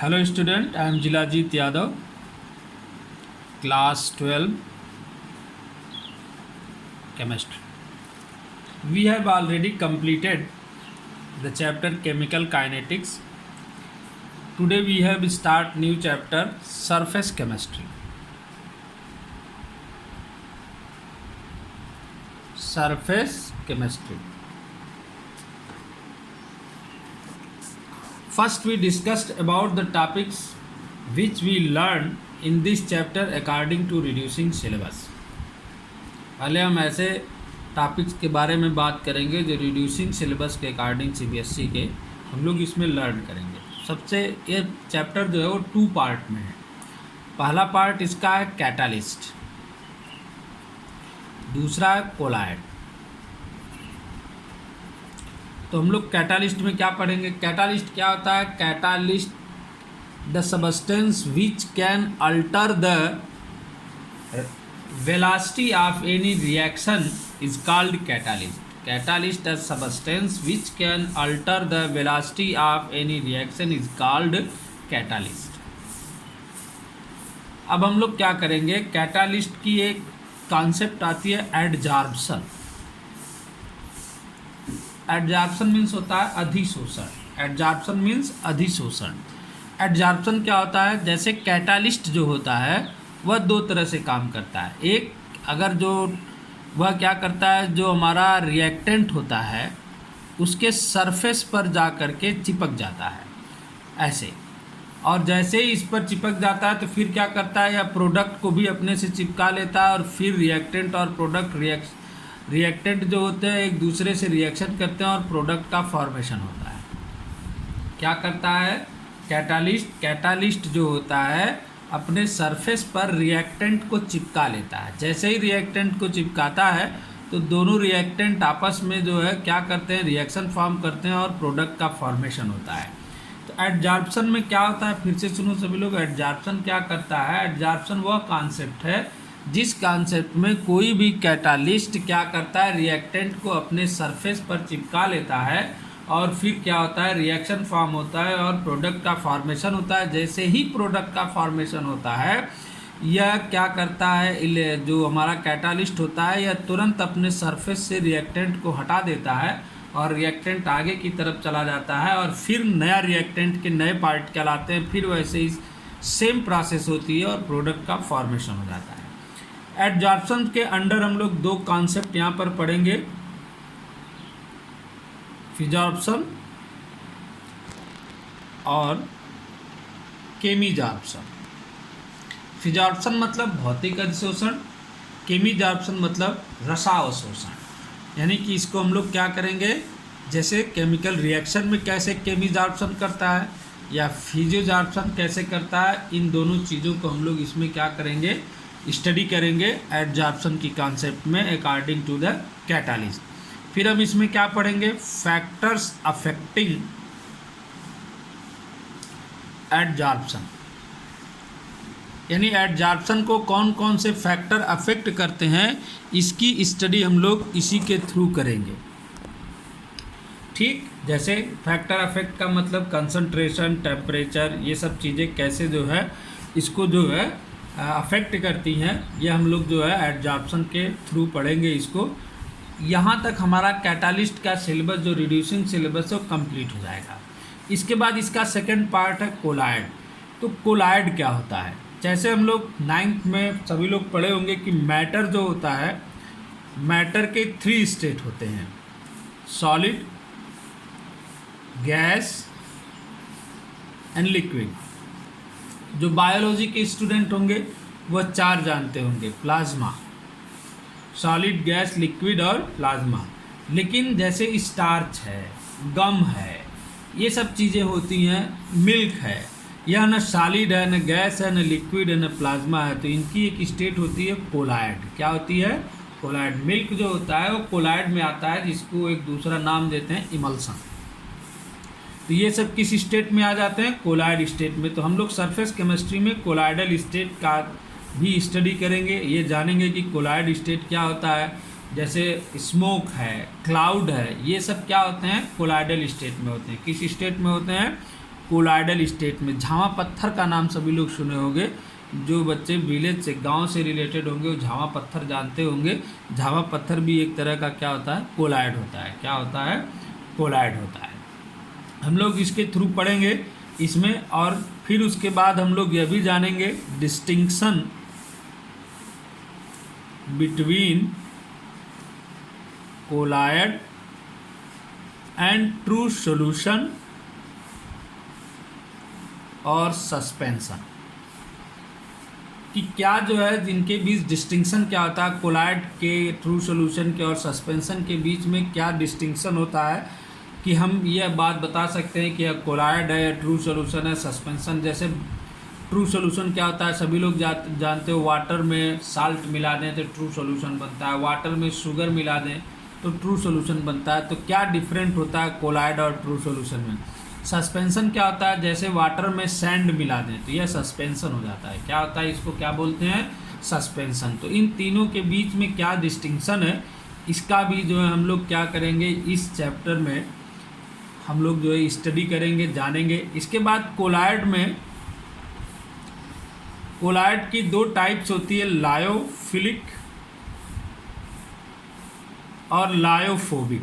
Hello student, I am Jilajit Yadav, class 12 chemistry. We have already completed the chapter chemical kinetics. Today we have start new chapter surface chemistry. Surface chemistry. First we discussed about the topics which we learned in this chapter according to reducing syllabus. पहले हम ऐसे topics के बारे में बात करेंगे जो reducing syllabus के अकॉर्डिंग सीबीएसई के हम लोग इसमें लर्न करेंगे। सबसे ये चैप्टर जो है वो 2 पार्ट में है। पहला पार्ट इसका है कैटालिस्ट, दूसरा है कोलाइड। तो हम लोग कैटालिस्ट में क्या पढ़ेंगे? कैटालिस्ट क्या होता है? Catalyst the substance which can alter the velocity of any reaction is called catalyst. Catalyst a substance which can alter the velocity of any reaction is called catalyst. अब हम लोग क्या करेंगे? कैटालिस्ट की एक कॉन्सेप्ट आती है एडजॉर्प्शन। एडजॉर्प्शन मीन्स होता है अधिशोषण। एडजॉर्प्शन मीन्स अधिशोषण। एडजॉर्प्शन क्या होता है? जैसे कैटालिस्ट जो होता है वह 2 तरह से काम करता है। एक, अगर जो वह क्या करता है, जो हमारा रिएक्टेंट होता है उसके सरफेस पर जा कर के चिपक जाता है ऐसे, और जैसे ही इस पर चिपक जाता है तो फिर क्या करता है, या प्रोडक्ट को भी अपने से चिपका लेता है और फिर रिएक्टेंट और प्रोडक्ट रिएक्टेंट जो होते हैं एक दूसरे से रिएक्शन करते हैं और प्रोडक्ट का फॉर्मेशन होता है। क्या करता है कैटालिस्ट जो होता है अपने सरफेस पर रिएक्टेंट को चिपका लेता है। जैसे ही रिएक्टेंट को चिपकाता है तो दोनों रिएक्टेंट आपस में जो है क्या करते हैं, रिएक्शन फॉर्म करते हैं और प्रोडक्ट का फॉर्मेशन होता है। तो एडजॉर्प्शन में क्या होता है, फिर से सुनो सभी लोग। एडजॉर्प्शन क्या करता है? एडजॉर्प्शन वह कॉन्सेप्ट है जिस कॉन्सेप्ट में कोई भी कैटालिस्ट क्या करता है, रिएक्टेंट को अपने सरफेस पर चिपका लेता है और फिर क्या होता है, रिएक्शन फॉर्म होता है और प्रोडक्ट का फॉर्मेशन होता है। जैसे ही प्रोडक्ट का फॉर्मेशन होता है यह क्या करता है, जो हमारा कैटालिस्ट होता है यह तुरंत अपने सरफेस से रिएक्टेंट को हटा देता है और रिएक्टेंट आगे की तरफ चला जाता है और फिर नया रिएक्टेंट के नए पार्ट कहलाते हैं। फिर वैसे ही सेम प्रोसेस होती है और प्रोडक्ट का फॉर्मेशन हो जाता है। एडजॉर्प्शन के अंडर हम लोग 2 कॉन्सेप्ट यहाँ पर पढ़ेंगे, फिजॉर्प्शन और केमीजॉर्प्शन। फिजॉर्प्शन मतलब भौतिक अधिशोषण, केमीजॉर्प्शन मतलब रसावशोषण। यानी कि इसको हम लोग क्या करेंगे, जैसे केमिकल रिएक्शन में कैसे केमीजॉर्प्शन करता है या फिजियोजॉर्प्शन कैसे करता है, इन दोनों चीज़ों को हम लोग इसमें क्या करेंगे, स्टडी करेंगे एडजॉर्प्शन की कॉन्सेप्ट में अकॉर्डिंग टू द कैटालिस्ट। फिर हम इसमें क्या पढ़ेंगे, फैक्टर्स अफेक्टिंग एडजॉर्प्शन। यानी एडजॉर्प्शन को कौन कौन से फैक्टर अफेक्ट करते हैं इसकी स्टडी हम लोग इसी के थ्रू करेंगे। ठीक, जैसे फैक्टर अफेक्ट का मतलब कंसंट्रेशन, टेम्परेचर, ये सब चीज़ें कैसे जो है इसको जो है अफेक्ट करती हैं, ये हम लोग जो है एडजॉर्प्शन के थ्रू पढ़ेंगे इसको। यहाँ तक हमारा कैटालिस्ट का सिलेबस जो रिड्यूसिंग सिलेबस है वो कंप्लीट हो जाएगा। इसके बाद इसका सेकंड पार्ट है कोलाइड। तो कोलाइड क्या होता है? जैसे हम लोग 9th में सभी लोग पढ़े होंगे कि मैटर जो होता है, मैटर के 3 स्टेट होते हैं, सॉलिड, गैस एंड लिक्विड। जो बायोलॉजी के स्टूडेंट होंगे वह 4 जानते होंगे, प्लाज्मा, सॉलिड, गैस, लिक्विड और प्लाज्मा। लेकिन जैसे स्टार्च है, गम है, ये सब चीज़ें होती हैं, मिल्क है, यह न सॉलिड है, न गैस है, न लिक्विड है, न प्लाज्मा है, तो इनकी एक स्टेट होती है कोलाइड। क्या होती है? कोलाइड। मिल्क जो होता है वो कोलाइड में आता है, जिसको एक दूसरा नाम देते हैं इमल्सन। तो ये सब किस स्टेट में आ जाते हैं? कोलाइड स्टेट में। तो हम लोग सरफेस केमिस्ट्री में कोलाइडल स्टेट का भी स्टडी करेंगे। ये जानेंगे कि कोलाइड स्टेट क्या होता है, जैसे स्मोक है, क्लाउड है, ये सब क्या होते हैं, कोलाइडल स्टेट में होते हैं। किस स्टेट में होते हैं? कोलाइडल स्टेट में। झावा पत्थर का नाम सभी लोग सुने होंगे, जो बच्चे विलेज से, गांव से रिलेटेड होंगे वो झावा पत्थर जानते होंगे। झावा पत्थर भी एक तरह का क्या होता है, कोलाइड होता है। क्या होता है, कोलाइड होता है। हम लोग इसके थ्रू पढ़ेंगे इसमें, और फिर उसके बाद हम लोग यह भी जानेंगे distinction between colloid and true solution और सस्पेंशन, कि क्या जो है जिनके बीच डिस्टिंक्शन क्या होता है, कोलाइड के, ट्रू सॉल्यूशन के और सस्पेंशन के बीच में क्या डिस्टिंक्शन होता है, कि हम यह बात बता सकते हैं कि यह कोलाइड है या ट्रू सॉल्यूशन है, सस्पेंशन। जैसे ट्रू सॉल्यूशन क्या होता है, सभी लोग जानते हो, वाटर में साल्ट मिला दें तो ट्रू सॉल्यूशन बनता है, वाटर में शुगर मिला दें तो ट्रू सॉल्यूशन बनता है। तो क्या डिफरेंट होता है कोलाइड और ट्रू सॉल्यूशन में। सस्पेंशन क्या होता है, जैसे वाटर में सैंड मिला दें तो यह सस्पेंशन हो जाता है। क्या होता है, इसको क्या बोलते हैं, सस्पेंशन। तो इन तीनों के बीच में क्या डिस्टिंक्शन है, इसका भी जो है हम लोग क्या करेंगे इस चैप्टर में हम लोग जो है स्टडी करेंगे, जानेंगे। इसके बाद कोलाइड में, कोलाइड की दो टाइप्स होती है, लायोफिलिक और लायोफोबिक।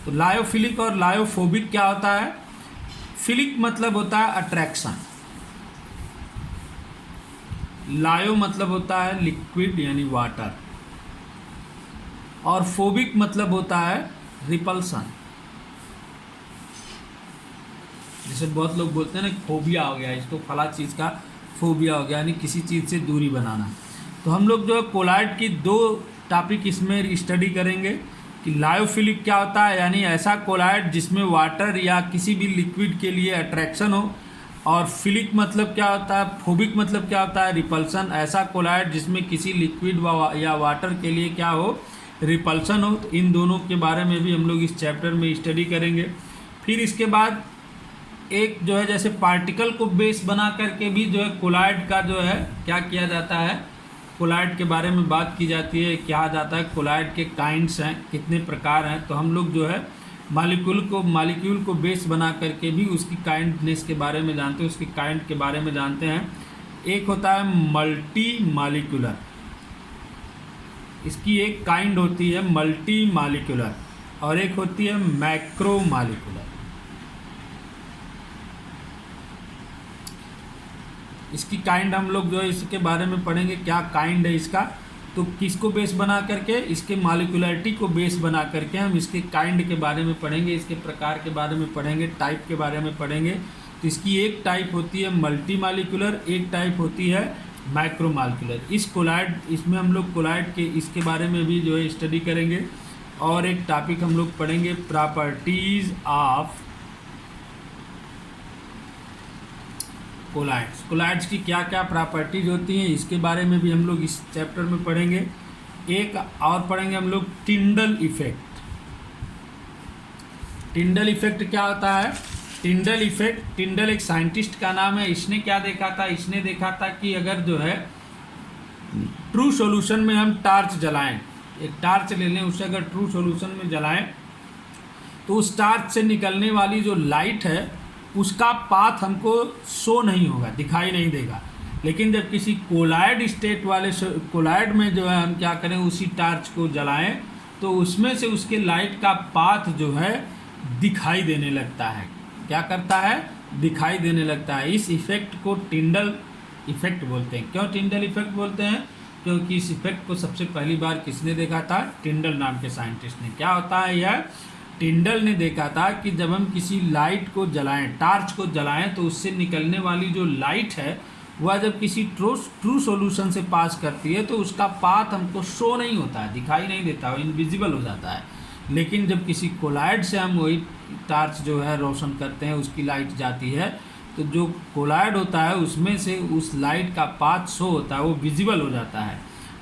तो लायोफिलिक और लायोफोबिक क्या होता है, फिलिक मतलब होता है अट्रैक्शन, लायो मतलब होता है लिक्विड यानी वाटर, और फोबिक मतलब होता है रिपल्सन। जैसे बहुत लोग बोलते हैं ना फोबिया हो गया, इसको फला चीज़ का फोबिया हो गया, यानी किसी चीज़ से दूरी बनाना। तो हम लोग जो है कोलाइड की दो टॉपिक इसमें स्टडी करेंगे, कि लायोफिलिक क्या होता है, यानी ऐसा कोलाइड जिसमें वाटर या किसी भी लिक्विड के लिए अट्रैक्शन हो, और फिलिक मतलब क्या होता है, फोबिक मतलब क्या होता है, रिपल्सन। ऐसा कोलाइड जिसमें किसी लिक्विड या वाटर के लिए क्या हो, रिपल्सन हो। तो इन दोनों के बारे में भी हम लोग इस चैप्टर में स्टडी करेंगे। फिर इसके बाद एक जो है जैसे पार्टिकल को बेस बना करके भी जो है कोलाइड का जो है क्या किया जाता है, कोलाइड के बारे में बात की जाती है। क्या जाता है, कोलाइड के काइंड्स हैं, कितने प्रकार हैं। तो हम लोग जो है मालिक्यूल को बेस बना करके भी उसकी काइंडनेस के बारे में जानते हैं, उसकी काइंड के बारे में जानते हैं। एक होता है मल्टी मालिक्यूलर, इसकी एक काइंड होती है मल्टी मालिक्यूलर, और एक होती है मैक्रो मालिक्यूलर। इसकी काइंड हम लोग जो है इसके बारे में पढ़ेंगे, क्या काइंड है इसका। तो किसको बेस बना करके, इसके मालिक्युलरिटी को बेस बना करके हम इसके काइंड के बारे में पढ़ेंगे, इसके प्रकार के बारे में पढ़ेंगे, टाइप के बारे में पढ़ेंगे। तो इसकी एक टाइप होती है मल्टी मालिक्यूलर, एक टाइप होती है माइक्रो मालिक्यूलर। इस कोलाइड, इसमें हम लोग कोलाइड के इसके बारे में भी जो है स्टडी करेंगे। और एक टॉपिक हम लोग पढ़ेंगे प्रॉपर्टीज ऑफ कोलाइड्स। कोलाइड्स की क्या क्या प्रॉपर्टीज होती हैं इसके बारे में भी हम लोग इस चैप्टर में पढ़ेंगे। एक और पढ़ेंगे हम लोग टिंडल इफेक्ट। टिंडल इफेक्ट क्या होता है, टिंडल इफेक्ट, टिंडल एक साइंटिस्ट का नाम है। इसने क्या देखा था, इसने देखा था कि अगर जो है ट्रू सॉल्यूशन में हम टार्च जलाएं, एक टार्च ले लें, उसे अगर ट्रू सॉल्यूशन में जलाएं तो उस टार्च से निकलने वाली जो लाइट है उसका पाथ हमको शो नहीं होगा, दिखाई नहीं देगा। लेकिन जब किसी कोलाइड स्टेट वाले कोलाइड में जो है हम क्या करें, उसी टार्च को जलाएं तो उसमें से उसके लाइट का पाथ जो है दिखाई देने लगता है। क्या करता है, दिखाई देने लगता है। इस इफेक्ट को टिंडल इफेक्ट बोलते हैं। क्यों टिंडल इफेक्ट बोलते हैं, क्योंकि इस इफेक्ट को सबसे पहली बार किसने देखा था, टिंडल नाम के साइंटिस्ट ने। क्या होता है यह, टिंडल ने देखा था कि जब हम किसी लाइट को जलाएं, टार्च को जलाएं, तो उससे निकलने वाली जो लाइट है वह जब किसी ट्रू सॉल्यूशन से पास करती है तो उसका पाथ हमको शो नहीं होता है, दिखाई नहीं देता, इनविजिबल हो जाता है। लेकिन जब किसी कोलाइड से हम वही टार्च जो है रोशन करते हैं, उसकी लाइट जाती है, तो जो कोलाइड होता है उसमें से उस लाइट का पाथ शो होता है, वो विजिबल हो जाता है।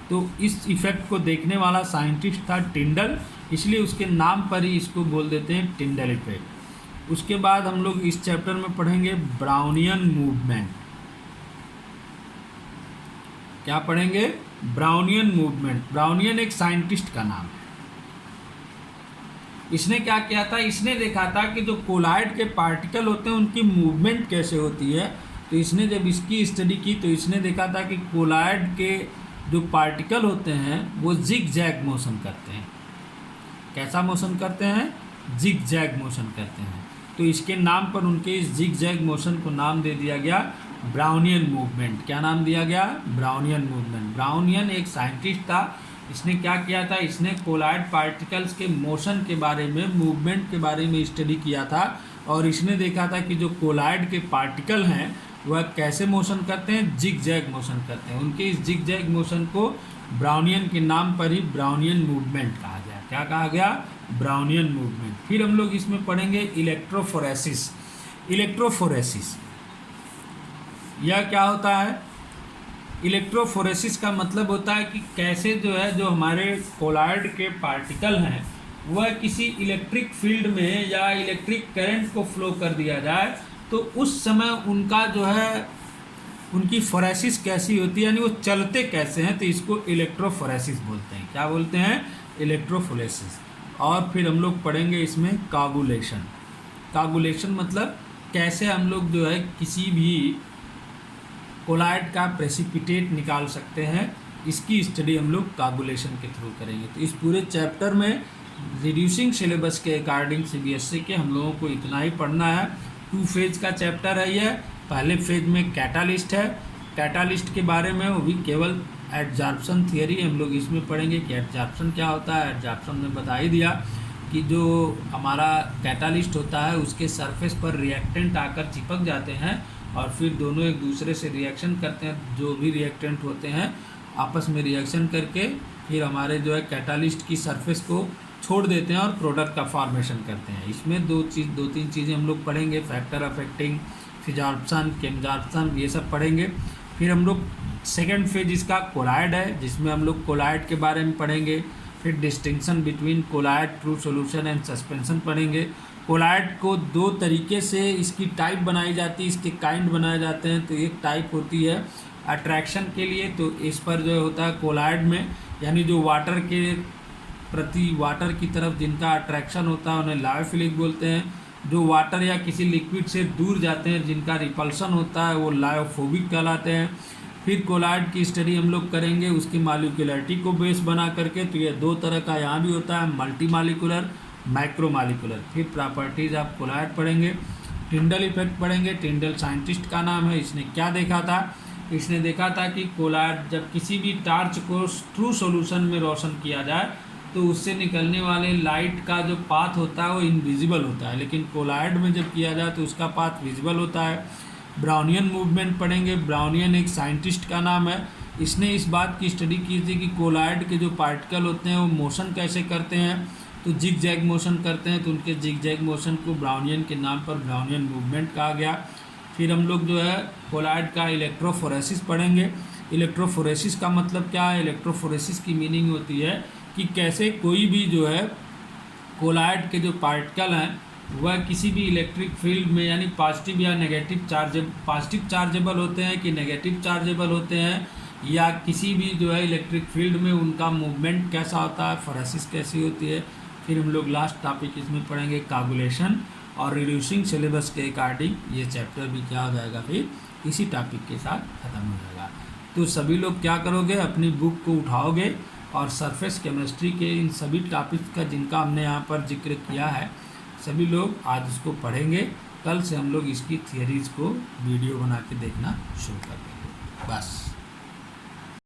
तो इस इफेक्ट को देखने वाला साइंटिस्ट था टिंडल, इसलिए उसके नाम पर ही इसको बोल देते हैं टिंडल इफेक्ट। उसके बाद हम लोग इस चैप्टर में पढ़ेंगे ब्राउनियन मूवमेंट। क्या पढ़ेंगे, ब्राउनियन मूवमेंट। ब्राउनियन एक साइंटिस्ट का नाम है। इसने क्या किया था, इसने देखा था कि जो कोलाइड के पार्टिकल होते हैं उनकी मूवमेंट कैसे होती है। तो इसने जब इसकी स्टडी की तो इसने देखा था कि कोलाइड के जो पार्टिकल होते हैं वो जिग जैग मोशन करते हैं। कैसा मोशन करते हैं? जिग जैग मोशन करते हैं। तो इसके नाम पर उनके इस जिग जैग मोशन को नाम दे दिया गया ब्राउनियन मूवमेंट। क्या नाम दिया गया? Brownian movement. ब्राउनियन एक साइंटिस्ट था, इसने क्या किया था, इसने कोलाइड पार्टिकल्स के मोशन के बारे में, मूवमेंट के बारे में स्टडी किया था और इसने देखा था कि जो कोलाइड के पार्टिकल हैं वह कैसे मोशन करते हैं, जिग जैग मोशन करते हैं। उनके इस जिग जैग मोशन को ब्राउनियन के नाम पर ही ब्राउनियन मूवमेंट कहा गया। क्या कहा गया? Brownian movement. फिर हम लोग इसमें पढ़ेंगे इलेक्ट्रोफोरेसिस। इलेक्ट्रोफोरेसिस यह क्या होता है? इलेक्ट्रोफोरेसिस का मतलब होता है कि कैसे जो है जो हमारे कोलाइड के पार्टिकल हैं वह किसी इलेक्ट्रिक फील्ड में या इलेक्ट्रिक करंट को फ्लो कर दिया जाए तो उस समय उनका जो है उनकी फोरेसिस कैसी होती है, यानी वो चलते कैसे हैं। तो इसको इलेक्ट्रोफोरेसिस बोलते हैं। क्या बोलते हैं? इलेक्ट्रोफोरेसिस। और फिर हम लोग पढ़ेंगे इसमें कागुलेशन। कागुलेशन मतलब कैसे हम लोग जो है किसी भी कोलाइड का प्रेसिपिटेट निकाल सकते हैं, इसकी स्टडी हम लोग कागुलेशन के थ्रू करेंगे। तो इस पूरे चैप्टर में रिड्यूसिंग सिलेबस के अकॉर्डिंग सीबीएसई के हम लोगों को इतना ही पढ़ना है। 2 फेज का चैप्टर है यह। पहले फेज में कैटालिस्ट है, कैटालिस्ट के बारे में वो भी केवल एडजॉर्प्शन थियरी हम लोग इसमें पढ़ेंगे कि एडजॉर्प्शन क्या होता है। एडजॉर्प्शन ने बता ही दिया कि जो हमारा कैटालिस्ट होता है उसके सरफेस पर रिएक्टेंट आकर चिपक जाते हैं और फिर दोनों एक दूसरे से रिएक्शन करते हैं। जो भी रिएक्टेंट होते हैं आपस में रिएक्शन करके फिर हमारे जो है कैटालिस्ट की सरफेस को छोड़ देते हैं और प्रोडक्ट का फॉर्मेशन करते हैं। इसमें दो तीन चीज़ें हम लोग पढ़ेंगे, फैक्टर अफेक्टिंग, फिजॉर्प्शन, केमजॉर्प्शन, ये सब पढ़ेंगे। फिर हम लोग सेकेंड फेज इसका कोलाइड है जिसमें हम लोग कोलाइड के बारे में पढ़ेंगे। फिर distinction between colloid, true solution and suspension पढ़ेंगे। कोलाइड को 2 तरीके से इसकी टाइप बनाई जाती है, इसके काइंड बनाए जाते हैं। तो एक टाइप होती है अट्रैक्शन के लिए, तो इस पर जो होता है कोलाइड में, यानी जो वाटर के प्रति, वाटर की तरफ जिनका अट्रैक्शन होता है उन्हें लायोफिलिक बोलते हैं। जो वाटर या किसी लिक्विड से दूर जाते हैं जिनका रिपल्सन होता है वो लायोफोबिक कहलाते हैं। फिर कोलाइड की स्टडी हम लोग करेंगे उसकी मॉलिक्यूलरिटी को बेस बना करके। तो ये 2 तरह का यहाँ भी होता है, मल्टी मॉलिक्यूलर, माइक्रो मॉलिक्यूलर। फिर प्रॉपर्टीज ऑफ कोलाइड पढ़ेंगे। टिंडल इफेक्ट पढ़ेंगे। टिंडल साइंटिस्ट का नाम है। इसने क्या देखा था? इसने देखा था कि कोलाइड जब किसी भी टार्च को ट्रू सॉल्यूशन में रोशन किया जाए तो उससे निकलने वाले लाइट का जो पाथ होता है वो इनविजिबल होता है, लेकिन कोलाइड में जब किया जाए तो उसका पाथ विजिबल होता है। ब्राउनियन मूवमेंट पढ़ेंगे। ब्राउनियन एक साइंटिस्ट का नाम है। इसने इस बात की स्टडी की थी कि कोलाइड के जो पार्टिकल होते हैं वो मोशन कैसे करते हैं। तो जिग जैग मोशन करते हैं, तो उनके जिग जैग मोशन को ब्राउनियन के नाम पर ब्राउनियन मूवमेंट कहा गया। फिर हम लोग जो है कोलाइड का इलेक्ट्रोफोरेसिस पढ़ेंगे। इलेक्ट्रोफोरेसिस का मतलब क्या है? इलेक्ट्रोफोरेसिस की मीनिंग होती है कि कैसे कोई भी जो है कोलाइड के जो पार्टिकल हैं वह किसी भी इलेक्ट्रिक फील्ड में, यानी पॉजिटिव या नेगेटिव पॉजिटिव चार्जेबल होते हैं कि नेगेटिव चार्जेबल होते हैं, या किसी भी जो है इलेक्ट्रिक फील्ड में उनका मूवमेंट कैसा होता है, फोरेसिस कैसी होती है। फिर हम लोग लास्ट टॉपिक इसमें पढ़ेंगे कागुलेशन। और रिड्यूसिंग सिलेबस के अकॉर्डिंग ये चैप्टर भी क्या हो जाएगा, फिर इसी टॉपिक के साथ ख़त्म हो जाएगा। तो सभी लोग क्या करोगे, अपनी बुक को उठाओगे और सरफेस केमिस्ट्री के इन सभी टॉपिक्स का जिनका हमने यहाँ पर जिक्र किया है सभी लोग आज इसको पढ़ेंगे। कल से हम लोग इसकी थियरीज़ को वीडियो बना के देखना शुरू कर देंगे। बस।